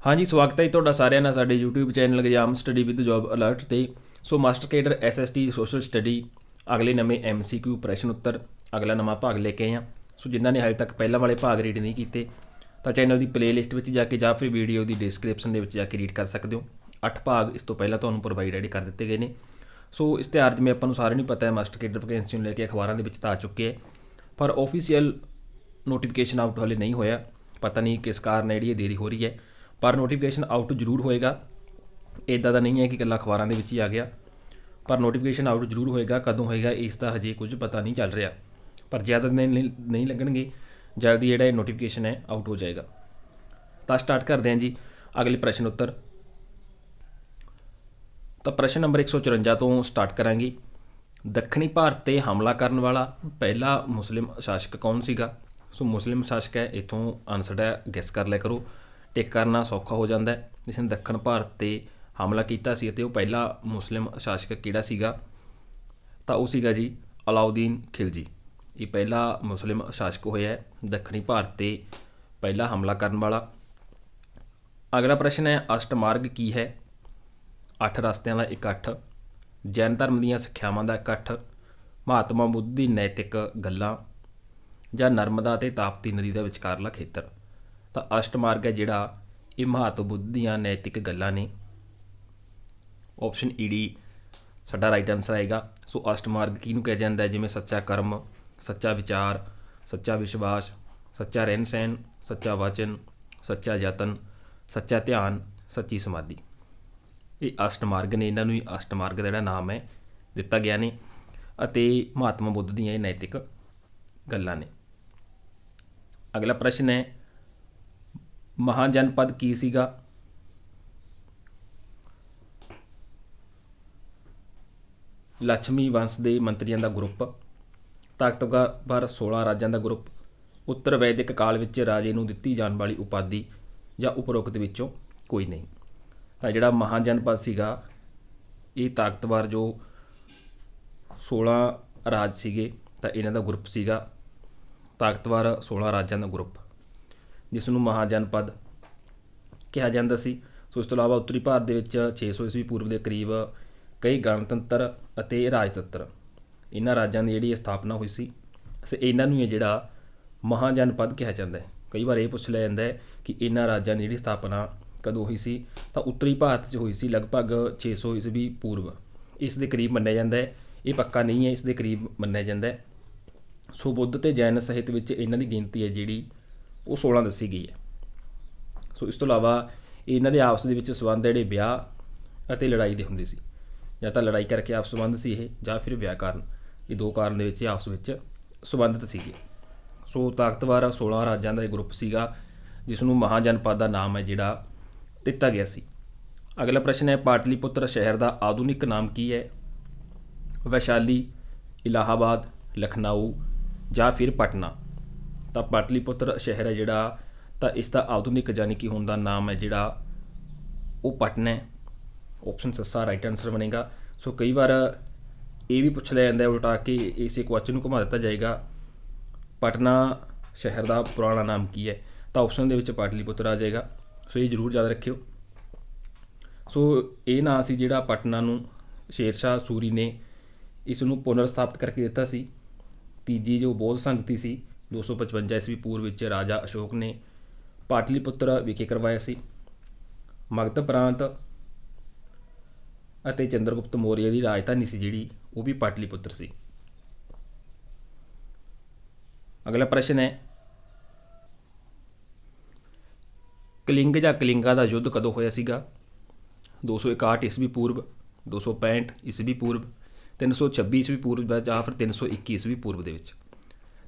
हाँ जी, स्वागत है जी ਤੁਹਾਡਾ ਸਾਰਿਆਂ ਦਾ ਸਾਡੇ YouTube channel exam study with job alert ਤੇ। So master cadre SST social study ਅਗਲੇ ਨਵੇਂ MCQ ਪ੍ਰਸ਼ਨ ਉੱਤਰ ਅਗਲਾ ਨਵਾਂ ਭਾਗ ਲੈ ਕੇ ਆਏ ਹਾਂ। ਸੋ ਜਿਨ੍ਹਾਂ ਨੇ ਹਾਲੇ ਤੱਕ ਪਹਿਲਾਂ ਵਾਲੇ ਭਾਗ ਰੀਡ ਨਹੀਂ ਕੀਤੇ ਤਾਂ ਚੈਨਲ ਦੀ ਪਲੇਲਿਸਟ ਵਿੱਚ ਜਾ ਕੇ ਜਾਂ ਫਿਰ ਵੀਡੀਓ ਦੀ ਡਿਸਕ੍ਰਿਪਸ਼ਨ ਦੇ ਵਿੱਚ ਜਾ ਕੇ ਰੀਡ ਕਰ ਸਕਦੇ ਹੋ। 8 ਭਾਗ ਇਸ ਤੋਂ ਪਹਿਲਾਂ ਤੁਹਾਨੂੰ ਪ੍ਰੋਵਾਈਡ ਰੈਡੀ ਕਰ ਦਿੱਤੇ ਗਏ ਨੇ। ਸੋ ਇਸ਼ਤਿਹਾਰ ਜਿਵੇਂ ਆਪਾਂ ਨੂੰ ਸਾਰਿਆਂ ਨੂੰ ਪਤਾ ਹੈ ਮਾਸਟਰ ਕੇਡਰ ਵੈਕੈਂਸੀ ਨੂੰ ਲੈ ਕੇ ਅਖਬਾਰਾਂ ਦੇ ਵਿੱਚ ਤਾਂ ਆ ਚੁੱਕੇ ਹੈ, ਪਰ ਆਫੀਸ਼ੀਅਲ ਨੋਟੀਫਿਕੇਸ਼ਨ ਆਊਟ ਹਾਲੇ ਨਹੀਂ ਹੋਇਆ। ਪਤਾ ਨਹੀਂ ਕਿਸ ਕਾਰਨ ਜਿਹੜੀ ਇਹ ਦੇਰੀ ਹੋ ਰਹੀ ਹੈ, ਪਰ ਨੋਟੀਫਿਕੇਸ਼ਨ ਆਊਟ ਜ਼ਰੂਰ ਹੋਏਗਾ। ਇੱਦਾਂ ਦਾ ਨਹੀਂ ਹੈ ਕਿ ਇਕੱਲਾ ਅਖਬਾਰਾਂ ਦੇ ਵਿੱਚ ਹੀ ਆ ਗਿਆ, ਪਰ ਨੋਟੀਫਿਕੇਸ਼ਨ ਆਊਟ ਜ਼ਰੂਰ ਹੋਏਗਾ। ਕਦੋਂ ਹੋਏਗਾ ਇਸ ਦਾ ਹਜੇ ਕੁਝ ਪਤਾ ਨਹੀਂ ਚੱਲ ਰਿਹਾ, ਪਰ ਜ਼ਿਆਦਾ ਦਿਨ ਨਹੀਂ ਲੱਗਣਗੇ, ਜਲਦੀ ਜਿਹੜਾ ਇਹ ਨੋਟੀਫਿਕੇਸ਼ਨ ਹੈ ਆਊਟ ਹੋ ਜਾਏਗਾ। ਤਾਂ ਸਟਾਰਟ ਕਰਦੇ ਹਾਂ ਜੀ ਅਗਲੇ ਪ੍ਰਸ਼ਨ ਉੱਤਰ। ਤਾਂ ਪ੍ਰਸ਼ਨ ਨੰਬਰ 154 ਤੋਂ ਸਟਾਰਟ ਕਰਾਂਗੇ। ਦੱਖਣੀ ਭਾਰਤ 'ਤੇ ਹਮਲਾ ਕਰਨ ਵਾਲਾ ਪਹਿਲਾ ਮੁਸਲਿਮ ਸ਼ਾਸਕ ਕੌਣ ਸੀਗਾ? ਸੋ ਮੁਸਲਿਮ ਸ਼ਾਸਕ ਹੈ, ਇੱਥੋਂ ਆਨਸਰ ਹੈ ਗੈਸ ਕਰ ਲਿਆ ਕਰੋ, ਟਿਕ ਕਰਨਾ ਸੌਖਾ ਹੋ ਜਾਂਦਾ ਹੈ। ਜਿਸ ਨੇ ਦੱਖਣ ਭਾਰਤ 'ਤੇ ਹਮਲਾ ਕੀਤਾ ਸੀ ਅਤੇ ਉਹ ਪਹਿਲਾ ਮੁਸਲਿਮ ਸ਼ਾਸਕ ਕਿਹੜਾ ਸੀਗਾ? ਤਾਂ ਉਹ ਸੀਗਾ ਜੀ ਅਲਾਉਦੀਨ ਖਿਲਜੀ। ਇਹ ਪਹਿਲਾ ਮੁਸਲਿਮ ਸ਼ਾਸਕ ਹੋਇਆ ਦੱਖਣੀ ਭਾਰਤ 'ਤੇ ਪਹਿਲਾ ਹਮਲਾ ਕਰਨ ਵਾਲਾ। ਅਗਲਾ ਪ੍ਰਸ਼ਨ ਹੈ ਅਸ਼ਟਮਾਰਗ ਕੀ ਹੈ? 8 ਰਸਤਿਆਂ ਦਾ ਇਕੱਠ, ਜੈਨ ਧਰਮ ਦੀਆਂ ਸਿੱਖਿਆਵਾਂ ਦਾ ਇਕੱਠ, ਮਹਾਤਮਾ ਬੁੱਧ ਦੀ ਨੈਤਿਕ ਗੱਲਾਂ, ਜਾਂ ਨਰਮਦਾ ਅਤੇ ਤਾਪਤੀ ਨਦੀ ਦਾ ਵਿਚਕਾਰਲਾ ਖੇਤਰ। ਤਾਂ ਅਸ਼ਟਮਾਰਗ ਹੈ ਜਿਹੜਾ ਇਹ ਮਹਾਤਮਾ ਬੁੱਧ ਦੀਆਂ ਨੈਤਿਕ ਗੱਲਾਂ ਨੇ। ਆਪਸ਼ਨ ਡੀ ਸਾਡਾ ਰਾਈਟ ਆਨਸਰ ਆਏਗਾ। ਸੋ ਅਸ਼ਟਮਾਰਗ ਕਿਹਨੂੰ ਕਿਹਾ ਜਾਂਦਾ ਹੈ? ਜਿਵੇਂ ਸੱਚਾ ਕਰਮ, ਸੱਚਾ ਵਿਚਾਰ, ਸੱਚਾ ਵਿਸ਼ਵਾਸ, ਸੱਚਾ ਰਹਿਣ ਸਹਿਣ, ਸੱਚਾ ਵਚਨ, ਸੱਚਾ ਯਤਨ, ਸੱਚਾ ਧਿਆਨ, ਸੱਚੀ ਸਮਾਧੀ। ਇਹ ਅਸ਼ਟਮਾਰਗ ਨੇ, ਇਹਨਾਂ ਨੂੰ ਹੀ ਅਸ਼ਟਮਾਰਗ ਦਾ ਜਿਹੜਾ ਨਾਮ ਹੈ ਦਿੱਤਾ ਗਿਆ ਨੇ, ਅਤੇ ਮਹਾਤਮਾ ਬੁੱਧ ਦੀਆਂ ਇਹ ਨੈਤਿਕ ਗੱਲਾਂ ਨੇ। ਅਗਲਾ ਪ੍ਰਸ਼ਨ ਹੈ ਮਹਾਜਨਪਦ ਕੀ ਸੀਗਾ? ਲక్ష్ਮੀ ਵੰਸ਼ ਦੇ ਮੰਤਰੀਆਂ ਦਾ ਗਰੁੱਪ, ਤਾਕਤਵਰ 16 ਰਾਜਾਂ ਦਾ ਗਰੁੱਪ, ਉੱਤਰ ਵੈਦਿਕ ਕਾਲ ਵਿੱਚ ਰਾਜੇ ਨੂੰ ਦਿੱਤੀ ਜਾਣ ਵਾਲੀ ਉਪਾਧੀ, ਜਾਂ ਉਪਰੋਕਤ ਵਿੱਚੋਂ ਕੋਈ ਨਹੀਂ। ਤਾਂ ਜਿਹੜਾ ਮਹਾਜਨਪਦ ਸੀਗਾ ਇਹ ਤਾਕਤਵਰ ਜੋ 16 ਰਾਜ ਸੀਗੇ ਤਾਂ ਇਹਨਾਂ ਦਾ ਗਰੁੱਪ ਸੀਗਾ, ਤਾਕਤਵਰ 16 ਰਾਜਾਂ ਦਾ ਗਰੁੱਪ, ਜਿਸ ਨੂੰ ਮਹਾਜਨਪਦ ਕਿਹਾ ਜਾਂਦਾ ਸੀ। ਸੋ ਇਸ ਤੋਂ ਇਲਾਵਾ ਉੱਤਰੀ ਭਾਰਤ ਦੇ ਵਿੱਚ 600 ਈਸਵੀ ਪੂਰਵ ਦੇ ਕਰੀਬ ਕਈ ਗਣਤੰਤਰ ਅਤੇ ਰਾਜਤੰਤਰ ਇਹਨਾਂ ਰਾਜਾਂ ਦੀ ਜਿਹੜੀ ਸਥਾਪਨਾ ਹੋਈ ਸੀ। ਸੋ ਇਹਨਾਂ ਨੂੰ ਇਹ ਜਿਹੜਾ ਮਹਾਜਨਪਦ ਕਿਹਾ ਜਾਂਦਾ ਹੈ। ਕਈ ਵਾਰ ਇਹ ਪੁੱਛ ਲਿਆ ਜਾਂਦਾ ਹੈ ਕਿ ਇਹਨਾਂ ਰਾਜਾਂ ਦੀ ਜਿਹੜੀ ਸਥਾਪਨਾ ਕਦੋਂ ਹੋਈ ਸੀ? ਤਾਂ ਉੱਤਰੀ ਭਾਰਤ 'ਚ ਹੋਈ ਸੀ ਲਗਭਗ 600 ਈਸਵੀ ਪੂਰਵ, ਇਸ ਦੇ ਕਰੀਬ ਮੰਨਿਆ ਜਾਂਦਾ ਹੈ। ਇਹ ਪੱਕਾ ਨਹੀਂ ਹੈ, ਇਸ ਦੇ ਕਰੀਬ ਮੰਨਿਆ ਜਾਂਦਾ ਹੈ। ਸੋ ਬੁੱਧ ਅਤੇ ਜੈਨ ਸਾਹਿਤ ਵਿੱਚ ਇਹਨਾਂ ਦੀ ਗਿਣਤੀ ਹੈ ਜਿਹੜੀ ਉਹ 16 ਦੱਸੀ ਗਈ ਹੈ। ਸੋ ਇਸ ਤੋਂ ਇਲਾਵਾ ਇਹਨਾਂ ਦੇ ਆਪਸ ਦੇ ਵਿੱਚ ਸੰਬੰਧ ਜਿਹੜੇ ਵਿਆਹ ਅਤੇ ਲੜਾਈ ਦੇ ਹੁੰਦੇ ਸੀ, ਜਾਂ ਤਾਂ ਲੜਾਈ ਕਰਕੇ ਆਪਸ ਸੰਬੰਧ ਸੀ ਇਹ, ਜਾਂ ਫਿਰ ਵਿਆਹ ਕਾਰਨ। ਇਹ ਦੋ ਕਾਰਨ ਦੇ ਵਿੱਚ ਆਪਸ ਵਿੱਚ ਸੰਬੰਧਿਤ ਸੀਗੇ। ਸੋ ਤਾਕਤਵਰ 16 ਰਾਜਾਂ ਦਾ ਇਹ ਗਰੁੱਪ ਸੀਗਾ, ਜਿਸ ਨੂੰ ਮਹਾਜਨਪਦ ਦਾ ਨਾਮ ਹੈ ਜਿਹੜਾ ਦਿੱਤਾ ਗਿਆ ਸੀ। ਅਗਲਾ ਪ੍ਰਸ਼ਨ ਹੈ ਪਾਟਲੀਪੁੱਤਰ ਸ਼ਹਿਰ ਦਾ ਆਧੁਨਿਕ ਨਾਮ ਕੀ ਹੈ? ਵੈਸ਼ਾਲੀ, ਇਲਾਹਾਬਾਦ, ਲਖਨਊ, ਜਾਂ ਫਿਰ ਪਟਨਾ। ਤਾਂ ਪਾਟਲੀਪੁੱਤਰ ਸ਼ਹਿਰ ਹੈ ਜਿਹੜਾ, ਤਾਂ ਇਸ ਦਾ ਆਧੁਨਿਕ ਯਾਨੀ ਕਿ ਹੁਣ ਦਾ ਨਾਮ ਹੈ ਜਿਹੜਾ ਉਹ ਪਟਨਾ ਹੈ। ਆਪਸ਼ਨ ਸੱਸਾ ਰਾਈਟ ਆਨਸਰ ਬਣੇਗਾ। ਸੋ ਕਈ ਵਾਰ ਇਹ ਵੀ ਪੁੱਛ ਲਿਆ ਜਾਂਦਾ ਉਲਟਾ ਕੇ, ਇਸੇ ਕੁਐਸਚਨ ਨੂੰ ਘੁਮਾ ਦਿੱਤਾ ਜਾਏਗਾ ਪਟਨਾ ਸ਼ਹਿਰ ਦਾ ਪੁਰਾਣਾ ਨਾਮ ਕੀ ਹੈ? ਤਾਂ ਆਪਸ਼ਨ ਦੇ ਵਿੱਚ ਪਾਟਲੀਪੁੱਤਰ ਆ ਜਾਏਗਾ। ਸੋ ਇਹ ਜ਼ਰੂਰ ਯਾਦ ਰੱਖਿਓ। ਸੋ ਇਹ ਨਾਂ ਸੀ ਜਿਹੜਾ ਪਟਨਾ ਨੂੰ ਸ਼ੇਰ ਸ਼ਾਹ ਸੂਰੀ ਨੇ ਇਸ ਨੂੰ ਪੁਨਰ ਸਥਾਪਿਤ ਕਰਕੇ ਦਿੱਤਾ ਸੀ। ਤੀਜੀ ਜੋ ਬੌਧ ਸੰਗਤੀ ਸੀ 255 ਈਸਵੀ ਪੂਰਵ ਵਿੱਚ ਰਾਜਾ ਅਸ਼ੋਕ ਨੇ ਪਾਟਲੀਪੁੱਤਰ ਵਿਖੇ ਕਰਵਾਇਆ ਸੀ। ਮਗਧ ਪ੍ਰਾਂਤ ਅਤੇ ਚੰਦਰਗੁਪਤ ਮੌਰੀਆ ਦੀ ਰਾਜਧਾਨੀ ਸੀ ਜਿਹੜੀ ਉਹ ਵੀ ਪਾਟਲੀਪੁੱਤਰ ਸੀ। ਅਗਲਾ ਪ੍ਰਸ਼ਨ ਹੈ ਕਲਿੰਗ ਜਾਂ ਕਲਿੰਗਾ ਦਾ ਯੁੱਧ ਕਦੋਂ ਹੋਇਆ ਸੀਗਾ? 261 ਈਸਵੀ ਪੂਰਵ, 265 ਈਸਵੀ ਪੂਰਵ, 326 ਈਸਵੀ ਪੂਰਵ, ਜਾਂ ਫਿਰ 321 ਈਸਵੀ ਪੂਰਵ ਦੇ ਵਿੱਚ।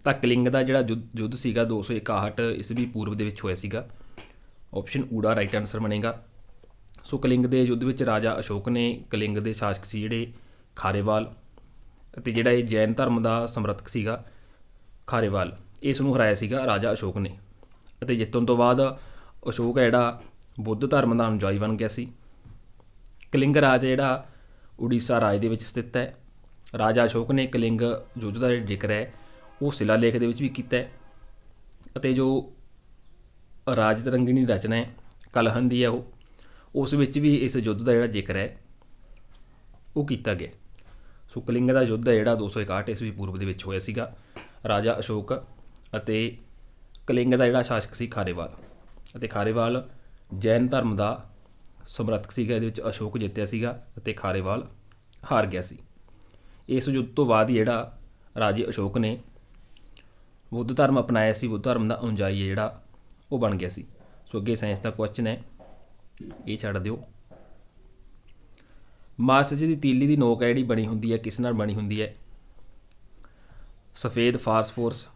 ਤਾਂ ਕਲਿੰਗ ਦਾ ਜਿਹੜਾ ਯੁੱਧ ਸੀਗਾ 261 ਈਸਵੀ ਪੂਰਵ ਦੇ ਵਿੱਚ ਹੋਇਆ ਸੀਗਾ। ਆਪਸ਼ਨ ਊੜਾ ਰਾਈਟ ਆਨਸਰ ਬਣੇਗਾ। ਸੋ ਕਲਿੰਗ ਦੇ ਯੁੱਧ ਵਿੱਚ ਰਾਜਾ ਅਸ਼ੋਕ ਨੇ, ਕਲਿੰਗ ਦੇ ਸ਼ਾਸਕ ਸੀ ਜਿਹੜੇ ਖਾਰੇਵਾਲ, ਅਤੇ ਜਿਹੜਾ ਇਹ ਜੈਨ ਧਰਮ ਦਾ ਸਮਰਥਕ ਸੀਗਾ ਖਾਰੇਵਾਲ, ਇਸ ਨੂੰ ਹਰਾਇਆ ਸੀਗਾ ਰਾਜਾ ਅਸ਼ੋਕ ਨੇ। ਅਤੇ ਜਿੱਤਣ ਤੋਂ ਬਾਅਦ ਅਸ਼ੋਕ ਹੈ ਜਿਹੜਾ ਬੁੱਧ ਧਰਮ ਦਾ ਅਨੁਯਾਈ ਬਣ ਗਿਆ ਸੀ। ਕਲਿੰਗ ਰਾਜ ਜਿਹੜਾ ਉੜੀਸਾ ਰਾਜ ਦੇ ਵਿੱਚ ਸਥਿਤ ਹੈ। ਰਾਜਾ ਅਸ਼ੋਕ ਨੇ ਕਲਿੰਗ ਯੁੱਧ ਦਾ ਜਿਹੜਾ ਜ਼ਿਕਰ ਹੈ ਉਹ ਸ਼ਿਲਾਲੇਖ ਦੇ ਵਿੱਚ ਵੀ ਕੀਤਾ ਹੈ। ਅਤੇ ਜੋ ਰਾਜ ਤਰੰਗਿਣੀ ਰਚਨਾ ਹੈ ਕਲਹਨ ਦੀ ਹੈ ਉਸ ਵਿੱਚ ਵੀ ਇਸ ਯੁੱਧ ਦਾ ਜਿਹੜਾ ਜ਼ਿਕਰ ਹੈ ਉਹ ਕੀਤਾ ਗਿਆ। ਸੋ ਕਲਿੰਗ ਦਾ ਯੁੱਧ ਹੈ ਜਿਹੜਾ 261 ਈਸਵੀ ਪੂਰਵ ਦੇ ਵਿੱਚ ਹੋਇਆ ਸੀਗਾ। ਰਾਜਾ ਅਸ਼ੋਕ ਅਤੇ ਕਲਿੰਗ ਦਾ ਜਿਹੜਾ ਸ਼ਾਸਕ ਸੀ ਖਾਰੇਵਾਲ, ਅਤੇ ਖਾਰੇਵਾਲ ਜੈਨ ਧਰਮ ਦਾ ਸਮਰਥਕ ਸੀਗਾ। ਇਹਦੇ ਵਿੱਚ ਅਸ਼ੋਕ ਜਿੱਤਿਆ ਸੀਗਾ ਅਤੇ ਖਾਰੇਵਾਲ ਹਾਰ ਗਿਆ ਸੀ। ਇਸ ਯੁੱਧ ਤੋਂ ਬਾਅਦ ਹੀ ਜਿਹੜਾ ਰਾਜੇ ਅਸ਼ੋਕ ਨੇ ਬੁੱਧ ਧਰਮ ਅਪਣਾਇਆ ਸੀ, ਬੁੱਧ ਧਰਮ ਦਾ ਅਨੁਯਾਈ ਹੈ ਜਿਹੜਾ ਉਹ ਬਣ ਗਿਆ ਸੀ। ਸੋ ਅੱਗੇ ਸਾਇੰਸ ਦਾ ਕੁਐਸਚਨ ਹੈ, ਇਹ ਛੱਡ ਦਿਓ। ਮਾਸਜ ਦੀ ਤੀਲੀ ਦੀ ਨੋਕ ਹੈ ਜਿਹੜੀ ਬਣੀ ਹੁੰਦੀ ਹੈ ਕਿਸ ਨਾਲ ਬਣੀ ਹੁੰਦੀ ਹੈ? ਸਫੇਦ ਫਾਸਫੋਰਸ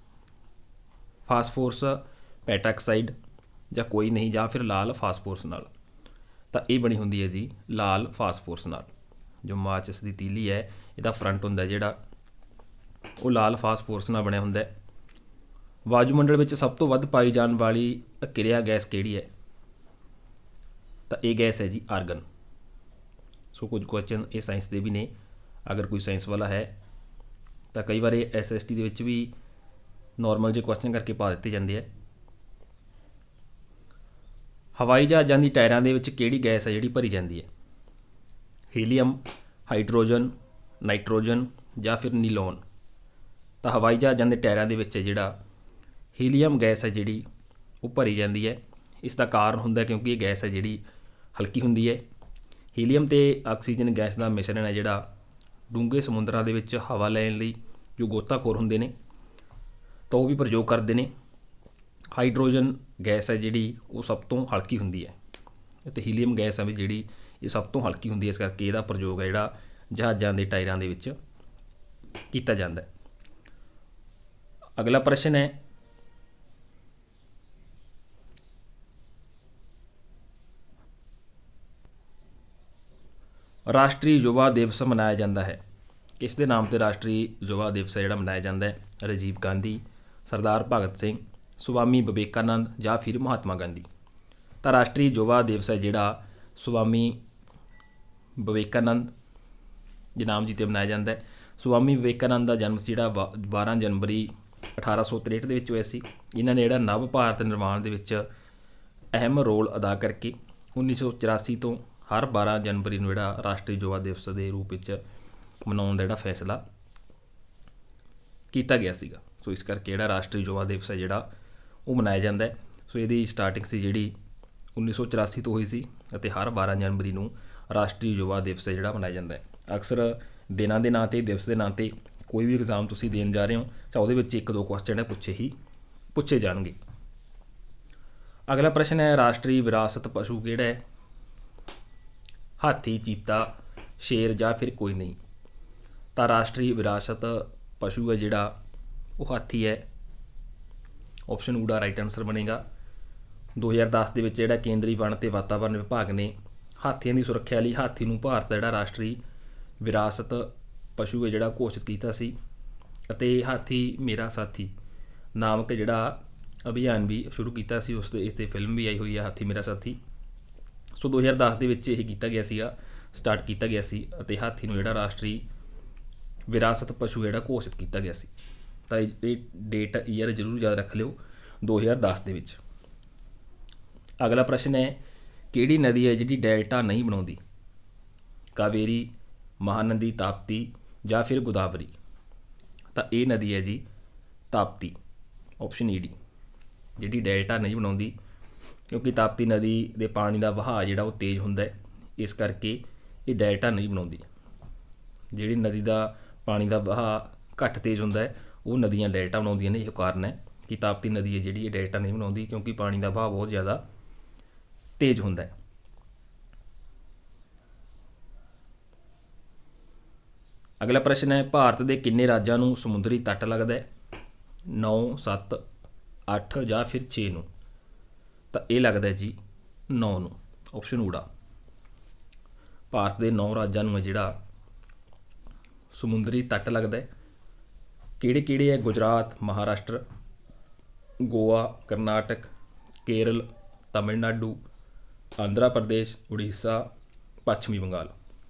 ਪੈਟਾਕਸਾਈਡ ਜਾਂ ਕੋਈ ਨਹੀਂ, ਜਾਂ ਫਿਰ ਲਾਲ ਫਾਸਫੋਰਸ ਨਾਲ। ਤਾਂ ਇਹ ਬਣੀ ਹੁੰਦੀ ਹੈ ਜੀ ਲਾਲ ਫਾਸਫੋਰਸ ਨਾਲ। ਜੋ ਮਾਚਿਸ ਦੀ ਤੀਲੀ ਹੈ ਇਹਦਾ ਫਰੰਟ ਹੁੰਦਾ ਜਿਹੜਾ ਉਹ ਲਾਲ ਫਾਸਫੋਰਸ ਨਾਲ ਬਣਿਆ ਹੁੰਦਾ। ਵਾਯੂਮੰਡਲ ਵਿੱਚ ਸਭ ਤੋਂ ਵੱਧ ਪਾਈ ਜਾਣ ਵਾਲੀ ਕਿਰਿਆ ਗੈਸ ਕਿਹੜੀ ਹੈ? ਤਾਂ ਇਹ ਗੈਸ ਹੈ ਜੀ ਆਰਗਨ। ਸੋ ਕੁਝ ਕੁਐਸਚਨ ਇਹ ਸਾਇੰਸ ਦੇ ਵੀ ਨੇ, ਅਗਰ ਕੋਈ ਸਾਇੰਸ ਵਾਲਾ ਹੈ ਤਾਂ ਕਈ ਵਾਰ ਇਹ SST ਦੇ ਵਿੱਚ ਵੀ ਨੋਰਮਲ ਜਿਹੇ ਕੁਐਸਚਨ ਕਰਕੇ ਪਾ ਦਿੱਤੇ ਜਾਂਦੇ ਆ। ਹਵਾਈ ਜਹਾਜ਼ਾਂ ਦੀ ਟਾਇਰਾਂ ਦੇ ਵਿੱਚ ਕਿਹੜੀ ਗੈਸ ਹੈ ਜਿਹੜੀ ਭਰੀ ਜਾਂਦੀ ਹੈ? ਹੀਲੀਅਮ, ਹਾਈਡਰੋਜਨ, ਨਾਈਟ੍ਰੋਜਨ ਜਾਂ ਫਿਰ ਨੀਲੋਨ। ਤਾਂ ਹਵਾਈ ਜਹਾਜ਼ਾਂ ਦੇ ਟਾਇਰਾਂ ਦੇ ਵਿੱਚ ਜਿਹੜਾ ਹੀਲੀਅਮ ਗੈਸ ਹੈ ਜਿਹੜੀ ਉਹ ਭਰੀ ਜਾਂਦੀ ਹੈ। ਇਸ ਦਾ ਕਾਰਨ ਹੁੰਦਾ ਕਿਉਂਕਿ ਇਹ ਗੈਸ ਹੈ ਜਿਹੜੀ ਹਲਕੀ ਹੁੰਦੀ ਹੈ। ਹੀਲੀਅਮ ਅਤੇ ਆਕਸੀਜਨ ਗੈਸ ਦਾ ਮਿਸ਼ਰਣ ਹੈ ਜਿਹੜਾ ਡੂੰਘੇ ਸਮੁੰਦਰਾਂ ਦੇ ਵਿੱਚ ਹਵਾ ਲੈਣ ਲਈ ਜੋ ਗੋਤਾਖੋਰ ਹੁੰਦੇ ਨੇ ਤਾਂ ਉਹ ਵੀ ਪ੍ਰਯੋਗ ਕਰਦੇ ਨੇ। ਹਾਈਡਰੋਜਨ ਗੈਸ ਹੈ ਜਿਹੜੀ ਉਹ ਸਭ ਤੋਂ ਹਲਕੀ ਹੁੰਦੀ ਹੈ ਅਤੇ ਹੀਲੀਅਮ ਗੈਸ ਹੈ ਵੀ ਜਿਹੜੀ ਇਹ ਸਭ ਤੋਂ ਹਲਕੀ ਹੁੰਦੀ ਹੈ, ਇਸ ਕਰਕੇ ਇਹਦਾ ਪ੍ਰਯੋਗ ਹੈ ਜਿਹੜਾ ਜਹਾਜ਼ਾਂ ਦੇ ਟਾਇਰਾਂ ਦੇ ਵਿੱਚ ਕੀਤਾ ਜਾਂਦਾ ਹੈ। ਅਗਲਾ ਪ੍ਰਸ਼ਨ ਹੈ, ਰਾਸ਼ਟਰੀ ਯੁਵਾ ਦਿਵਸ ਮਨਾਇਆ ਜਾਂਦਾ ਹੈ ਕਿਸ ਦੇ ਨਾਮ 'ਤੇ? ਰਾਸ਼ਟਰੀ ਯੁਵਾ ਦਿਵਸ ਹੈ ਜਿਹੜਾ ਮਨਾਇਆ ਜਾਂਦਾ ਹੈ ਰਾਜੀਵ ਗਾਂਧੀ, ਸਰਦਾਰ ਭਗਤ ਸਿੰਘ, ਸੁਵਾਮੀ ਵਿਵੇਕਾਨੰਦ ਜਾਂ ਫਿਰ ਮਹਾਤਮਾ ਗਾਂਧੀ। ਤਾਂ ਰਾਸ਼ਟਰੀ ਯੁਵਾ ਦਿਵਸ ਹੈ ਜਿਹੜਾ ਸੁਵਾਮੀ ਵਿਵੇਕਾਨੰਦ ਦੇ ਨਾਮ ਜੀ 'ਤੇ ਮਨਾਇਆ ਜਾਂਦਾ ਹੈ। ਸੁਵਾਮੀ ਵਿਵੇਕਾਨੰਦ ਦਾ ਜਨਮ ਜਿਹੜਾ 12 ਜਨਵਰੀ 1863 ਦੇ ਵਿੱਚ ਹੋਇਆ ਸੀ। ਇਹਨਾਂ ਨੇ ਜਿਹੜਾ ਨਵ ਭਾਰਤ ਨਿਰਮਾਣ ਦੇ ਵਿੱਚ ਅਹਿਮ ਰੋਲ ਅਦਾ ਕਰਕੇ 1984 ਤੋਂ ਹਰ 12 ਜਨਵਰੀ ਨੂੰ ਜਿਹੜਾ ਰਾਸ਼ਟਰੀ ਯੁਵਾ ਦਿਵਸ ਦੇ ਰੂਪ ਵਿੱਚ ਮਨਾਉਣ ਦਾ ਜਿਹੜਾ ਫੈਸਲਾ ਕੀਤਾ ਗਿਆ ਸੀਗਾ। ਸੋ ਇਸ ਕਰਕੇ ਜਿਹੜਾ ਰਾਸ਼ਟਰੀ ਯੁਵਾ ਦਿਵਸ ਹੈ ਜਿਹੜਾ ਉਹ ਮਨਾਇਆ ਜਾਂਦਾ ਹੈ। ਸੋ ਇਹਦੀ ਸਟਾਰਟਿੰਗ ਸੀ ਜਿਹੜੀ 1984 ਤੋਂ ਹੋਈ ਸੀ ਅਤੇ ਹਰ 12 ਜਨਵਰੀ ਨੂੰ ਰਾਸ਼ਟਰੀ ਯੁਵਾ ਦਿਵਸ ਹੈ ਜਿਹੜਾ ਮਨਾਇਆ ਜਾਂਦਾ ਹੈ। ਅਕਸਰ ਦਿਨਾਂ ਦੇ ਨਾਂ 'ਤੇ, ਦਿਵਸ ਦੇ ਨਾਂ 'ਤੇ ਕੋਈ ਵੀ ਐਗਜ਼ਾਮ ਤੁਸੀਂ ਦੇਣ ਜਾ ਰਹੇ ਹੋ ਤਾਂ ਉਹਦੇ ਵਿੱਚ 1-2 ਕੁਐਸਚਨ ਪੁੱਛੇ ਜਾਣਗੇ। ਅਗਲਾ ਪ੍ਰਸ਼ਨ ਹੈ, ਰਾਸ਼ਟਰੀ ਵਿਰਾਸਤ ਪਸ਼ੂ ਕਿਹੜਾ ਹੈ? ਹਾਥੀ, ਚੀਤਾ, ਸ਼ੇਰ ਜਾਂ ਫਿਰ ਕੋਈ ਨਹੀਂ। ਤਾਂ ਰਾਸ਼ਟਰੀ ਵਿਰਾਸਤ ਪਸ਼ੂ ਹੈ ਜਿਹੜਾ ਉਹ ਹਾਥੀ ਹੈ। ਆਪਸ਼ਨ ਊ ਦਾ ਰਾਈਟ ਆਨਸਰ ਬਣੇਗਾ। 2010 ਦੇ ਵਿੱਚ ਜਿਹੜਾ ਕੇਂਦਰੀ ਵਣ ਅਤੇ ਵਾਤਾਵਰਨ ਵਿਭਾਗ ਨੇ ਹਾਥੀਆਂ ਦੀ ਸੁਰੱਖਿਆ ਲਈ ਹਾਥੀ ਨੂੰ ਭਾਰਤ ਦਾ ਜਿਹੜਾ ਰਾਸ਼ਟਰੀ ਵਿਰਾਸਤ ਪਸ਼ੂ ਹੈ ਜਿਹੜਾ ਘੋਸ਼ਿਤ ਕੀਤਾ ਸੀ ਅਤੇ ਹਾਥੀ ਮੇਰਾ ਸਾਥੀ ਨਾਮਕ ਜਿਹੜਾ ਅਭਿਆਨ ਵੀ ਸ਼ੁਰੂ ਕੀਤਾ ਸੀ। ਇਸ 'ਤੇ ਫਿਲਮ ਵੀ ਆਈ ਹੋਈ ਹੈ ਹਾਥੀ ਮੇਰਾ ਸਾਥੀ। ਸੋ 2010 ਦੇ ਵਿੱਚ ਇਹ ਕੀਤਾ ਗਿਆ ਸੀਗਾ, ਸਟਾਰਟ ਕੀਤਾ ਗਿਆ ਸੀ ਅਤੇ ਹਾਥੀ ਨੂੰ ਜਿਹੜਾ ਰਾਸ਼ਟਰੀ ਵਿਰਾਸਤ ਪਸ਼ੂ ਜਿਹੜਾ ਘੋਸ਼ਿਤ ਕੀਤਾ ਗਿਆ ਸੀ। ਤਾਂ ਇਹ ਡੇਟ ਈਅਰ ਜ਼ਰੂਰ ਯਾਦ ਰੱਖ ਲਿਓ, 2010 ਦੇ ਵਿੱਚ। ਅਗਲਾ ਪ੍ਰਸ਼ਨ ਹੈ, ਕਿਹੜੀ ਨਦੀ ਹੈ ਜਿਹੜੀ ਡੈਲਟਾ ਨਹੀਂ ਬਣਾਉਂਦੀ? ਕਾਵੇਰੀ, ਮਹਾਨਦੀ, ਤਾਪਤੀ ਜਾਂ ਫਿਰ ਗੋਦਾਵਰੀ। ਤਾਂ ਇਹ ਨਦੀ ਹੈ ਜੀ ਤਾਪਤੀ, ਆਪਸ਼ਨ ਈ ਡੀ, ਜਿਹੜੀ ਡੈਲਟਾ ਨਹੀਂ ਬਣਾਉਂਦੀ ਕਿਉਂਕਿ ਤਾਪਤੀ ਨਦੀ ਦੇ ਪਾਣੀ ਦਾ ਵਹਾਅ ਜਿਹੜਾ ਉਹ ਤੇਜ਼ ਹੁੰਦਾ ਹੈ, ਇਸ ਕਰਕੇ ਇਹ ਡੈਲਟਾ ਨਹੀਂ ਬਣਾਉਂਦੀ। ਜਿਹੜੀ ਨਦੀ ਦਾ ਪਾਣੀ ਦਾ ਵਹਾਅ ਘੱਟ ਤੇਜ਼ ਹੁੰਦਾ ਹੈ ਉਹ ਨਦੀਆਂ ਡੈਲਟਾ ਬਣਾਉਂਦੀਆਂ ਨੇ। ਇਹ ਕਾਰਨ ਹੈ ਕਿ ਤਾਪਤੀ ਨਦੀ ਹੈ ਜਿਹੜੀ ਇਹ ਡੈਲਟਾ ਨਹੀਂ ਬਣਾਉਂਦੀ ਕਿਉਂਕਿ ਪਾਣੀ ਦਾ ਵਹਾਅ ਬਹੁਤ ਜ਼ਿਆਦਾ ਤੇਜ਼ ਹੁੰਦਾ ਹੈ। ਅਗਲਾ ਪ੍ਰਸ਼ਨ ਹੈ, ਭਾਰਤ ਦੇ ਕਿੰਨੇ ਰਾਜਾਂ ਨੂੰ ਸਮੁੰਦਰੀ ਤੱਟ ਲੱਗਦਾ ਹੈ? 9, 7, 8 ਜਾਂ ਫਿਰ 6 ਨੂੰ। ਤਾਂ ਇਹ ਲੱਗਦਾ ਜੀ 9 ਨੂੰ, ਆਪਸ਼ਨ ਊੜਾ। ਭਾਰਤ ਦੇ 9 ਰਾਜਾਂ ਨੂੰ ਹੈ ਜਿਹੜਾ ਸਮੁੰਦਰੀ ਤੱਟ ਲੱਗਦਾ ਹੈ। ਕਿਹੜੇ ਕਿਹੜੇ ਹੈ? ਗੁਜਰਾਤ, ਮਹਾਰਾਸ਼ਟਰ, ਗੋਆ, ਕਰਨਾਟਕ, ਕੇਰਲ, ਤਮਿਲਨਾਡੂ, ਆਂਧਰਾ ਪ੍ਰਦੇਸ਼, ਉੜੀਸਾ, ਪੱਛਮੀ ਬੰਗਾਲ।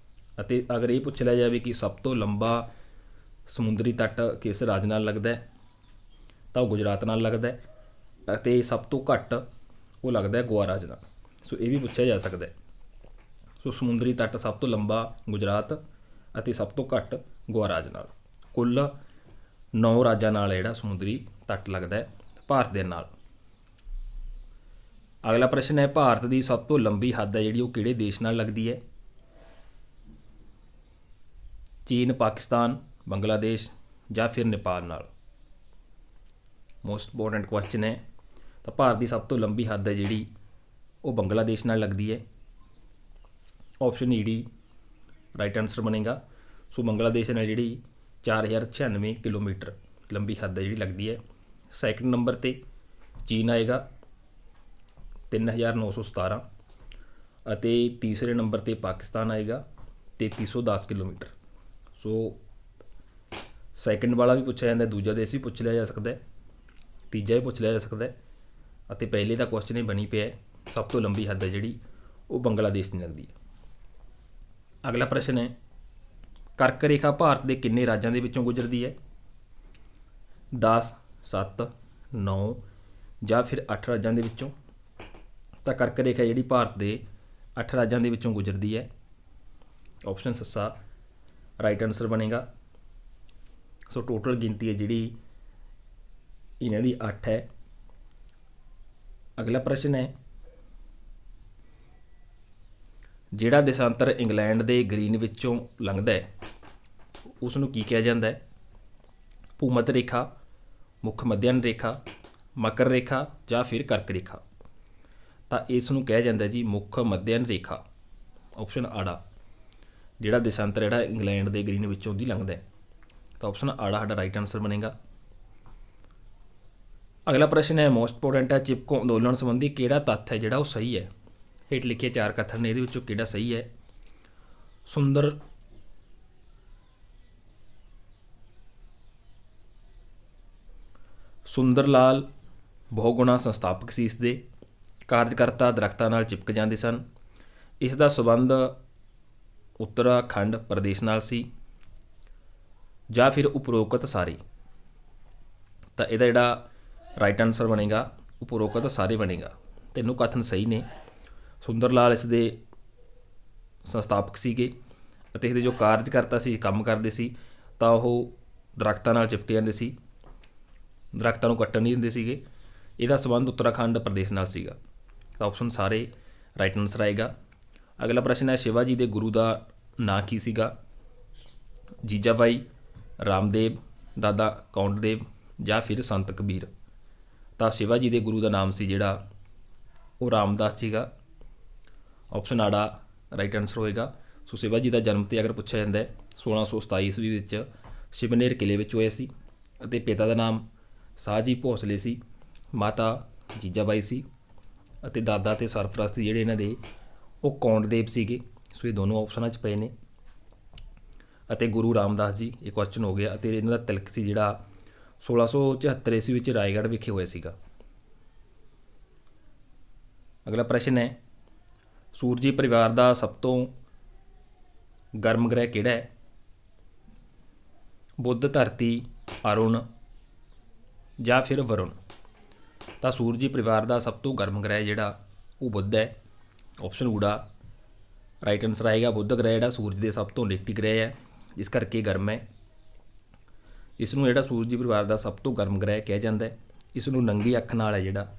ਅਤੇ ਅਗਰ ਇਹ ਪੁੱਛ ਲਿਆ ਜਾਵੇ ਕਿ ਸਭ ਤੋਂ ਲੰਬਾ ਸਮੁੰਦਰੀ ਤੱਟ ਕਿਸ ਰਾਜ ਨਾਲ ਲੱਗਦਾ ਹੈ ਤਾਂ ਉਹ ਗੁਜਰਾਤ ਨਾਲ ਲੱਗਦਾ ਹੈ ਅਤੇ ਸਭ ਤੋਂ ਘੱਟ ਉਹ ਲੱਗਦਾ ਹੈ ਗੋਆ ਰਾਜ ਨਾਲ। ਸੋ ਇਹ ਵੀ ਪੁੱਛਿਆ ਜਾ ਸਕਦਾ ਹੈ। ਸੋ ਸਮੁੰਦਰੀ ਤੱਟ ਸਭ ਤੋਂ ਲੰਬਾ ਗੁਜਰਾਤ ਅਤੇ ਸਭ ਤੋਂ ਘੱਟ ਗੋਆ ਰਾਜ ਨਾਲ। ਕੁੱਲ 9 ਰਾਜਾਂ ਨਾਲ ਜਿਹੜਾ ਸਮੁੰਦਰੀ ਤੱਟ ਲੱਗਦਾ ਹੈ ਭਾਰਤ ਦੇ ਨਾਲ। ਅਗਲਾ ਪ੍ਰਸ਼ਨ ਹੈ, ਭਾਰਤ ਦੀ ਸਭ ਤੋਂ ਲੰਬੀ ਹੱਦ ਹੈ ਜਿਹੜੀ ਉਹ ਕਿਹੜੇ ਦੇਸ਼ ਨਾਲ ਲੱਗਦੀ ਹੈ? ਚੀਨ, ਪਾਕਿਸਤਾਨ, ਬੰਗਲਾਦੇਸ਼ ਜਾਂ ਫਿਰ ਨੇਪਾਲ ਨਾਲ। ਮੋਸਟ ਇੰਪੋਰਟੈਂਟ ਕੁਐਸਚਨ ਹੈ। ਤਾਂ ਭਾਰਤ ਦੀ ਸਭ ਤੋਂ ਲੰਬੀ ਹੱਦ ਹੈ ਜਿਹੜੀ ਉਹ ਬੰਗਲਾਦੇਸ਼ ਨਾਲ ਲੱਗਦੀ ਹੈ। Option E D right answer ਬਣੇਗਾ। ਸੋ ਬੰਗਲਾਦੇਸ਼ ਨਾਲ ਜਿਹੜੀ 4096 ਕਿਲੋਮੀਟਰ ਲੰਬੀ ਹੱਦ ਹੈ ਜਿਹੜੀ ਲੱਗਦੀ ਹੈ। ਸੈਕਿੰਡ ਨੰਬਰ 'ਤੇ ਚੀਨ ਆਏਗਾ 3917 ਅਤੇ ਤੀਸਰੇ ਨੰਬਰ 'ਤੇ ਪਾਕਿਸਤਾਨ ਆਏਗਾ 3310 ਕਿਲੋਮੀਟਰ। ਸੋ ਸੈਕਿੰਡ ਵਾਲਾ ਵੀ ਪੁੱਛਿਆ ਜਾਂਦਾ, ਦੂਜਾ ਦੇਸ਼ ਵੀ ਪੁੱਛ ਲਿਆ ਜਾ ਸਕਦਾ ਹੈ, ਤੀਜਾ ਵੀ ਪੁੱਛ ਲਿਆ ਜਾ ਸਕਦਾ ਹੈ ਅਤੇ ਪਹਿਲੇ ਦਾ ਕੁਐਸਚਨ ਹੀ ਬਣੀ ਪਿਆ ਸਭ ਤੋਂ ਲੰਬੀ ਹੱਦ ਹੈ ਜਿਹੜੀ ਉਹ ਬੰਗਲਾਦੇਸ਼ ਦੀ ਲੱਗਦੀ ਹੈ। ਅਗਲਾ ਪ੍ਰਸ਼ਨ ਹੈ, ਕਰਕ ਰੇਖਾ ਭਾਰਤ ਦੇ ਕਿੰਨੇ ਰਾਜਾਂ ਦੇ ਵਿੱਚੋਂ ਗੁਜ਼ਰਦੀ ਹੈ? 10, 7, 9 ਜਾਂ ਫਿਰ 8 ਰਾਜਾਂ ਦੇ ਵਿੱਚੋਂ। ਤਾਂ ਕਰਕ ਰੇਖਾ ਜਿਹੜੀ ਭਾਰਤ ਦੇ 8 ਰਾਜਾਂ ਦੇ ਵਿੱਚੋਂ ਗੁਜ਼ਰਦੀ ਹੈ। ਆਪਸ਼ਨ ਸੱਸਾ ਰਾਈਟ ਆਨਸਰ ਬਣੇਗਾ। ਸੋ ਟੋਟਲ ਗਿਣਤੀ ਹੈ ਜਿਹੜੀ ਇਹਨਾਂ ਦੀ 8 ਹੈ। ਅਗਲਾ ਪ੍ਰਸ਼ਨ ਹੈ, ਜਿਹੜਾ ਦੇਸ਼ਾਂਤਰ ਇੰਗਲੈਂਡ ਦੇ ਗ੍ਰੀਨ ਵਿੱਚੋਂ ਲੰਘਦਾ ਹੈ ਉਸ ਨੂੰ ਕੀ ਕਿਹਾ ਜਾਂਦਾ ਹੈ? ਭੂਮੱਧ ਰੇਖਾ, ਮੁੱਖ ਮੱਧਿਅਨ ਰੇਖਾ, ਮਕਰ ਰੇਖਾ ਜਾਂ ਫਿਰ ਕਰਕ ਰੇਖਾ। ਤਾਂ ਇਸ ਨੂੰ ਕਿਹਾ ਜਾਂਦਾ ਜੀ ਮੁੱਖ ਮੱਧਿਅਨ ਰੇਖਾ। ਆਪਸ਼ਨ ਆੜਾ ਜਿਹੜਾ ਦੇਸ਼ਾਂਤਰ ਜਿਹੜਾ ਇੰਗਲੈਂਡ ਦੇ ਗ੍ਰੀਨ ਵਿੱਚੋਂ ਦੀ ਲੰਘਦਾ ਹੈ। ਤਾਂ ਆਪਸ਼ਨ ਆੜਾ ਸਾਡਾ ਰਾਈਟ ਆਨਸਰ ਬਣੇਗਾ। ਅਗਲਾ ਪ੍ਰਸ਼ਨ ਹੈ, ਮੋਸਟ ਇੰਪੋਰਟੈਂਟ ਹੈ, ਚਿਪਕੋ ਅੰਦੋਲਨ ਸੰਬੰਧੀ ਕਿਹੜਾ ਤੱਥ ਹੈ ਜਿਹੜਾ ਉਹ ਸਹੀ ਹੈ? ਹੇਠ ਲਿਖੇ 4 ਕਥਨ ਨੇ, ਇਹਦੇ ਵਿੱਚੋਂ ਕਿਹੜਾ ਸਹੀ ਹੈ? ਸੁੰਦਰ ਲਾਲ ਬਹੁਗੁਣਾ ਸੰਸਥਾਪਕ ਸੀ। ਇਸ ਦੇ ਕਾਰਜਕਰਤਾ ਦਰੱਖਤਾਂ ਨਾਲ ਚਿਪਕ ਜਾਂਦੇ ਸਨ। ਇਸ ਦਾ ਸੰਬੰਧ ਉੱਤਰਾਖੰਡ ਪ੍ਰਦੇਸ਼ ਨਾਲ ਸੀ ਜਾਂ ਫਿਰ ਉਪਰੋਕਤ ਸਾਰੇ। ਤਾਂ ਇਹਦਾ ਜਿਹੜਾ ਰਾਈਟ ਆਨਸਰ ਬਣੇਗਾ ਉਪਰੋਕਤ ਸਾਰੇ ਬਣੇਗਾ। ਤਿੰਨੋਂ ਕਥਨ ਸਹੀ ਨੇ। ਸੁੰਦਰ ਲਾਲ ਇਸ ਦੇ ਸੰਸਥਾਪਕ ਸੀਗੇ ਅਤੇ ਇਹਦੇ ਜੋ ਕਾਰਜਕਰਤਾ ਸੀ, ਕੰਮ ਕਰਦੇ ਸੀ, ਤਾਂ ਉਹ ਦਰੱਖਤਾਂ ਨਾਲ ਚਿਪਕ ਜਾਂਦੇ ਸੀ, ਦਰੱਖਤਾਂ ਨੂੰ ਕੱਟਣ ਨਹੀਂ ਦਿੰਦੇ ਸੀਗੇ। ਇਹਦਾ ਸੰਬੰਧ ਉੱਤਰਾਖੰਡ ਪ੍ਰਦੇਸ਼ ਨਾਲ ਸੀਗਾ। ਤਾਂ ਆਪਸ਼ਨ ਸਾਰੇ ਰਾਈਟ ਆਨਸਰ ਆਏਗਾ। ਅਗਲਾ ਪ੍ਰਸ਼ਨ ਹੈ, ਸ਼ਿਵਾ ਜੀ ਦੇ ਗੁਰੂ ਦਾ ਨਾਂ ਕੀ ਸੀਗਾ? ਜੀਜਾਬਾਈ, ਰਾਮਦੇਵ, ਦਾਦਾ ਕੌਂਡਦੇਵ ਜਾਂ ਫਿਰ ਸੰਤ ਕਬੀਰ। ਤਾਂ ਸ਼ਿਵਾ ਜੀ ਦੇ ਗੁਰੂ ਦਾ ਨਾਮ ਸੀ ਜਿਹੜਾ ਉਹ ਰਾਮਦਾਸ ਸੀਗਾ। ਆਪਸ਼ਨ ਆੜਾ ਰਾਈਟ ਆਨਸਰ ਹੋਏਗਾ। ਸੋ ਸ਼ਿਵਾ ਜੀ ਦਾ ਜਨਮ ਤੇ ਅਗਰ ਪੁੱਛਿਆ ਜਾਂਦਾ ਹੈ 1627 ਈਸਵੀ ਵਿੱਚ ਸ਼ਿਵਨੇਰ ਕਿਲੇ ਵਿੱਚ ਹੋਇਆ ਸੀ ਅਤੇ ਪਿਤਾ ਦਾ ਨਾਮ ਸਾਹਜੀ ਭੋਸਲੇ ਸੀ, ਮਾਤਾ ਜੀਜਾਬਾਈ ਸੀ ਅਤੇ ਦਾਦਾ ਅਤੇ ਸਰਪ੍ਰਸਤ ਜਿਹੜੇ ਇਹਨਾਂ ਦੇ ਉਹ ਕੌਂਡਦੇਵ ਸੀਗੇ। ਸੋ ਇਹ ਦੋਨੋਂ ਆਪਸ਼ਨਾਂ 'ਚ ਪਏ ਨੇ। ਅਤੇ ਗੁਰੂ ਰਾਮਦਾਸ ਜੀ ਇਹ ਕੁਐਸਚਨ ਹੋ ਗਿਆ ਅਤੇ ਇਹਨਾਂ ਦਾ ਤਿਲਕ ਸੀ ਜਿਹੜਾ 1674 ਈਸਵੀ ਵਿੱਚ ਰਾਏਗੜ੍ਹ ਵਿਖੇ ਹੋਇਆ ਸੀਗਾ। ਅਗਲਾ ਪ੍ਰਸ਼ਨ ਹੈ, ਸੂਰਜੀ ਪਰਿਵਾਰ ਦਾ ਸਭ ਤੋਂ ਗਰਮ ਗ੍ਰਹਿ ਕਿਹੜਾ ਹੈ? ਬੁੱਧ, ਧਰਤੀ, ਅਰੁਣ ਜਾਂ ਫਿਰ ਵਰੁਣ। ਤਾਂ ਸੂਰਜੀ ਪਰਿਵਾਰ ਦਾ ਸਭ ਤੋਂ ਗਰਮ ਗ੍ਰਹਿ ਜਿਹੜਾ ਉਹ ਬੁੱਧ ਹੈ। ਆਪਸ਼ਨ ਊੜਾ ਰਾਈਟ ਆਨਸਰ ਆਏਗਾ। ਬੁੱਧ ਗ੍ਰਹਿ ਜਿਹੜਾ ਸੂਰਜ ਦੇ ਸਭ ਤੋਂ ਨੇੜੇ ਗ੍ਰਹਿ ਹੈ, ਜਿਸ ਕਰਕੇ ਗਰਮ ਹੈ। ਇਸ ਨੂੰ ਜਿਹੜਾ ਸੂਰਜੀ ਪਰਿਵਾਰ ਦਾ ਸਭ ਤੋਂ ਗਰਮ ਗ੍ਰਹਿ ਕਿਹਾ ਜਾਂਦਾ ਹੈ। ਇਸ ਨੂੰ ਨੰਗੀ ਅੱਖ ਨਾਲ ਹੈ ਜਿਹੜਾ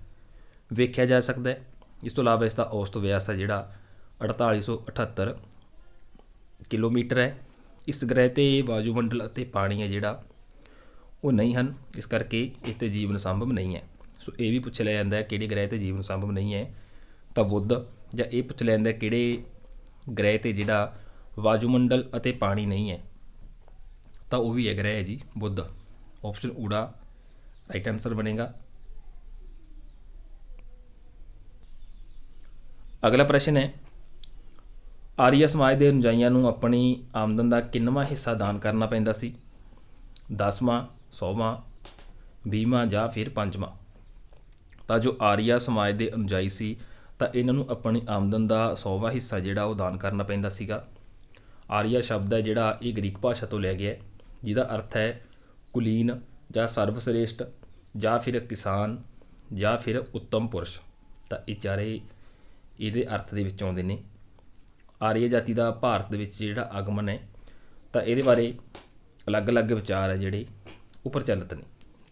ਵੇਖਿਆ ਜਾ ਸਕਦਾ ਹੈ। ਇਸ ਤੋਂ ਇਲਾਵਾ ਇਸ ਦਾ ਔਸਤ ਵਿਆਸ ਹੈ ਜਿਹੜਾ 4878 ਕਿਲੋਮੀਟਰ ਹੈ। ਇਸ ਗ੍ਰਹਿ 'ਤੇ ਵਾਯੂਮੰਡਲ ਅਤੇ ਪਾਣੀ ਹੈ ਜਿਹੜਾ ਉਹ ਨਹੀਂ ਹਨ, ਇਸ ਕਰਕੇ ਇਸ 'ਤੇ ਜੀਵਨ ਸੰਭਵ ਨਹੀਂ ਹੈ। ਸੋ ਇਹ ਵੀ ਪੁੱਛ ਲਿਆ ਜਾਂਦਾ ਹੈ ਕਿਹੜੇ ਗ੍ਰਹਿ 'ਤੇ ਜੀਵਨ ਸੰਭਵ ਨਹੀਂ ਹੈ? ਤਾਂ ਬੁੱਧ। ਜਾਂ ਇਹ ਪੁੱਛ ਲਿਆ ਜਾਂਦਾ ਕਿਹੜੇ ਗ੍ਰਹਿ 'ਤੇ ਜਿਹੜਾ ਵਾਯੂਮੰਡਲ ਅਤੇ ਪਾਣੀ ਨਹੀਂ ਹੈ? ਤਾਂ ਉਹ ਵੀ ਹੈ ਗ੍ਰਹਿ ਹੈ ਜੀ ਬੁੱਧ। ਆਪਸ਼ਨ ਊੜਾ ਰਾਈਟ ਆਨਸਰ ਬਣੇਗਾ। ਅਗਲਾ ਪ੍ਰਸ਼ਨ ਹੈ, ਆਰੀਆ ਸਮਾਜ ਦੇ ਅਨੁਯਾਈਆਂ ਨੂੰ ਆਪਣੀ ਆਮਦਨ ਦਾ ਕਿੰਨਵਾਂ ਹਿੱਸਾ ਦਾਨ ਕਰਨਾ ਪੈਂਦਾ ਸੀ? 10ਵਾਂ, 100ਵਾਂ, 20ਵਾਂ ਜਾਂ ਫਿਰ 5ਵਾਂ। ਤਾਂ ਜੋ ਆਰੀਆ ਸਮਾਜ ਦੇ ਅਨੁਯਾਈ ਸੀ ਤਾਂ ਇਹਨਾਂ ਨੂੰ ਆਪਣੀ ਆਮਦਨ ਦਾ 100ਵਾਂ ਹਿੱਸਾ ਜਿਹੜਾ ਉਹ ਦਾਨ ਕਰਨਾ ਪੈਂਦਾ ਸੀਗਾ। ਆਰੀਆ ਸ਼ਬਦ ਹੈ ਜਿਹੜਾ ਇਹ ਗ੍ਰੀਕ ਭਾਸ਼ਾ ਤੋਂ ਲਿਆ ਗਿਆ, ਜਿਹਦਾ ਅਰਥ ਹੈ ਕੁਲੀਨ ਜਾਂ ਸਰਵਸ੍ਰੇਸ਼ਟ ਜਾਂ ਫਿਰ ਕਿਸਾਨ ਜਾਂ ਫਿਰ ਉੱਤਮ ਪੁਰਸ਼। ਤਾਂ ਇਹ ਚਾਰੇ ਇਹਦੇ ਅਰਥ ਦੇ ਵਿੱਚ ਆਉਂਦੇ ਨੇ। ਆਰੀਆ ਜਾਤੀ ਦਾ ਭਾਰਤ ਦੇ ਵਿੱਚ ਜਿਹੜਾ ਆਗਮਨ ਹੈ ਤਾਂ ਇਹਦੇ ਬਾਰੇ ਅਲੱਗ-ਅਲੱਗ ਵਿਚਾਰ ਹੈ ਜਿਹੜੇ ਉਹ ਪ੍ਰਚਲਿਤ ਨੇ।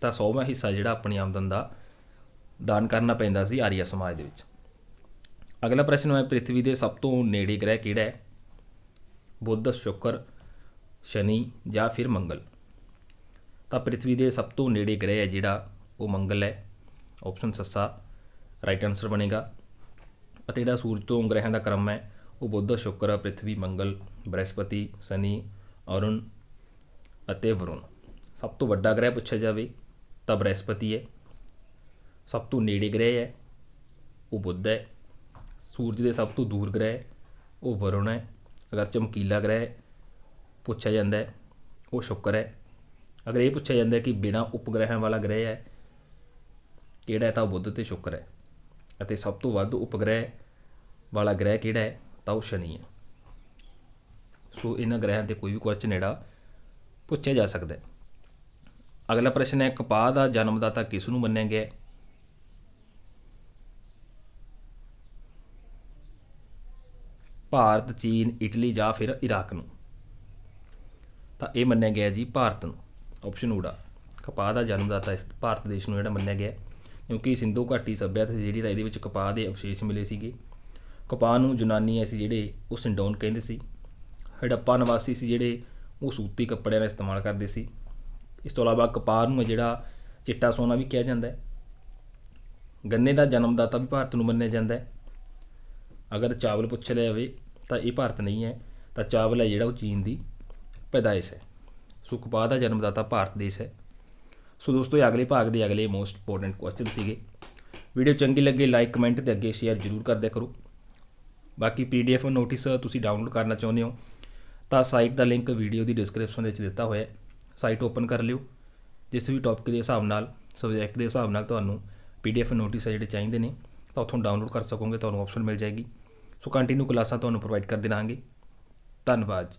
ਤਾਂ 100ਵਾਂ ਹਿੱਸਾ ਜਿਹੜਾ ਆਪਣੀ ਆਮਦਨ ਦਾ ਦਾਨ ਕਰਨਾ ਪੈਂਦਾ ਸੀ ਆਰੀਆ ਸਮਾਜ ਦੇ ਵਿੱਚ। ਅਗਲਾ ਪ੍ਰਸ਼ਨ ਹੈ, ਪ੍ਰਿਥਵੀ ਦੇ ਸਭ ਤੋਂ ਨੇੜੇ ਗ੍ਰਹਿ ਕਿਹੜਾ ਹੈ? ਬੁੱਧ, ਸ਼ੁੱਕਰ, ਸ਼ਨੀ ਜਾਂ ਫਿਰ ਮੰਗਲ। ਤਾਂ ਪ੍ਰਿਥਵੀ ਦੇ ਸਭ ਤੋਂ ਨੇੜੇ ਗ੍ਰਹਿ ਹੈ ਜਿਹੜਾ ਉਹ ਮੰਗਲ ਹੈ। ਆਪਸ਼ਨ ਸੱਸਾ ਰਾਈਟ ਆਨਸਰ ਬਣੇਗਾ। ਅਤੇ ਜਿਹੜਾ ਸੂਰਜ ਤੋਂ ਗ੍ਰਹਿਆਂ ਦਾ ਕ੍ਰਮ ਹੈ ਉਹ ਬੁੱਧ, ਸ਼ੁੱਕਰ, ਪ੍ਰਿਥਵੀ, ਮੰਗਲ, ਬ੍ਰਹਿਸਪਤੀ, ਸ਼ਨੀ, ਅਰੁਣ ਅਤੇ ਵਰੁਣ। ਸਭ ਤੋਂ ਵੱਡਾ ਗ੍ਰਹਿ ਪੁੱਛਿਆ ਜਾਵੇ ਤਾਂ ਬ੍ਰਹਿਸਪਤੀ ਹੈ। ਸਭ ਤੋਂ ਨੇੜੇ ਗ੍ਰਹਿ ਹੈ ਉਹ ਬੁੱਧ ਹੈ। ਸੂਰਜ ਦੇ ਸਭ ਤੋਂ ਦੂਰ ਗ੍ਰਹਿ ਉਹ ਵਰੁਣ ਹੈ। ਅਗਰ ਚਮਕੀਲਾ ਗ੍ਰਹਿ ਪੁੱਛਿਆ ਜਾਂਦਾ ਹੈ ਉਹ ਸ਼ੁੱਕਰ ਹੈ। ਅਗਰ ਇਹ ਪੁੱਛਿਆ ਜਾਂਦਾ ਕਿ ਬਿਨਾਂ ਉਪਗ੍ਰਹਿਆਂ ਵਾਲਾ ਗ੍ਰਹਿ ਹੈ ਕਿਹੜਾ ਹੈ ਤਾਂ ਉਹ ਬੁੱਧ ਅਤੇ ਸ਼ੁੱਕਰ ਹੈ। ਅਤੇ ਸਭ ਤੋਂ ਵੱਧ ਉਪਗ੍ਰਹਿ ਵਾਲਾ ਗ੍ਰਹਿ ਕਿਹੜਾ ਹੈ ਤਾਂ ਉਹ ਸ਼ਨੀ ਹੈ। ਸੋ ਇਹਨਾਂ ਗ੍ਰਹਿਆਂ 'ਤੇ ਕੋਈ ਵੀ ਕੁਐਸਚਨ ਜਿਹੜਾ ਪੁੱਛਿਆ ਜਾ ਸਕਦਾ ਹੈ। ਅਗਲਾ ਪ੍ਰਸ਼ਨ ਹੈ, ਕਪਾਹ ਦਾ ਜਨਮਦਾਤਾ ਕਿਸ ਨੂੰ ਮੰਨਿਆ ਗਿਆ? ਭਾਰਤ, ਚੀਨ, ਇਟਲੀ ਜਾਂ ਫਿਰ ਇਰਾਕ ਨੂੰ। ਤਾਂ ਇਹ ਮੰਨਿਆ ਗਿਆ ਜੀ ਭਾਰਤ ਨੂੰ। ਆਪਸ਼ਨ ਊੜਾ ਕਪਾਹ ਦਾ ਜਨਮਦਾਤਾ ਇਸ ਭਾਰਤ ਦੇਸ਼ ਨੂੰ ਜਿਹੜਾ ਮੰਨਿਆ ਗਿਆ, ਕਿਉਂਕਿ ਸਿੰਧੂ ਘਾਟੀ ਸੱਭਿਅਤਾ ਜਿਹੜੀ ਤਾਂ ਇਹਦੇ ਵਿੱਚ ਕਪਾਹ ਦੇ ਅਵਸ਼ੇਸ਼ ਮਿਲੇ ਸੀਗੇ। ਕਪਾਹ ਨੂੰ ਯੂਨਾਨੀ ਸੀ ਜਿਹੜੇ ਉਹ ਸਿੰਡੋਨ ਕਹਿੰਦੇ ਸੀ। ਹੜੱਪਾ ਨਿਵਾਸੀ ਸੀ ਜਿਹੜੇ ਉਹ ਸੂਤੀ ਕੱਪੜਿਆਂ ਦਾ ਇਸਤੇਮਾਲ ਕਰਦੇ ਸੀ। ਇਸ ਤੋਂ ਇਲਾਵਾ ਕਪਾਹ ਨੂੰ ਜਿਹੜਾ ਚਿੱਟਾ ਸੋਨਾ ਵੀ ਕਿਹਾ ਜਾਂਦਾ ਹੈ। ਗੰਨੇ ਦਾ ਜਨਮਦਾਤਾ ਵੀ ਭਾਰਤ ਨੂੰ ਮੰਨਿਆ ਜਾਂਦਾ ਹੈ। ਅਗਰ ਚਾਵਲ ਪੁੱਛ ਲਿਆ ਜਾਵੇ ਤਾਂ ਇਹ ਭਾਰਤ ਨਹੀਂ ਹੈ, ਤਾਂ ਚਾਵਲ ਹੈ ਜਿਹੜਾ ਉਹ ਚੀਨ ਦੀ ਪੈਦਾਇਸ਼ ਹੈ। ਸੋ ਕਪਾਹ ਦਾ ਜਨਮਦਾਤਾ ਭਾਰਤ ਦੇਸ਼ ਹੈ। ਸੋ ਦੋਸਤੋ, ਇਹ ਅਗਲੇ ਭਾਗ ਦੇ ਅਗਲੇ ਮੋਸਟ ਇੰਪੋਰਟੈਂਟ ਕੁਐਸਚਨ ਸੀਗੇ। ਵੀਡੀਓ ਚੰਗੀ ਲੱਗੇ ਲਾਈਕ, ਕਮੈਂਟ ਅਤੇ ਅੱਗੇ ਸ਼ੇਅਰ ਜ਼ਰੂਰ ਕਰਦਿਆ ਕਰੋ। ਬਾਕੀ PDF ਨੋਟਿਸ ਤੁਸੀਂ ਡਾਊਨਲੋਡ ਕਰਨਾ ਚਾਹੁੰਦੇ ਹੋ ਤਾਂ ਸਾਈਟ ਦਾ ਲਿੰਕ ਵੀਡੀਓ ਦੀ ਡਿਸਕ੍ਰਿਪਸ਼ਨ ਦੇ ਵਿੱਚ ਦਿੱਤਾ ਹੋਇਆ। ਸਾਈਟ ਓਪਨ ਕਰ ਲਿਓ। ਜਿਸ ਵੀ ਟੌਪਿਕ ਦੇ ਹਿਸਾਬ ਨਾਲ, ਸਬਜੈਕਟ ਦੇ ਹਿਸਾਬ ਨਾਲ ਤੁਹਾਨੂੰ PDF ਨੋਟਿਸ ਜਿਹੜੇ ਚਾਹੀਦੇ ਨੇ ਤਾਂ ਉੱਥੋਂ ਡਾਊਨਲੋਡ ਕਰ ਸਕੋਗੇ, ਤੁਹਾਨੂੰ ਆਪਸ਼ਨ ਮਿਲ ਜਾਏਗੀ। ਸੋ ਕੰਟੀਨਿਊ ਕਲਾਸਾਂ ਤੁਹਾਨੂੰ ਪ੍ਰੋਵਾਈਡ ਕਰਦੇ ਰਹਾਂਗੇ। ਧੰਨਵਾਦ।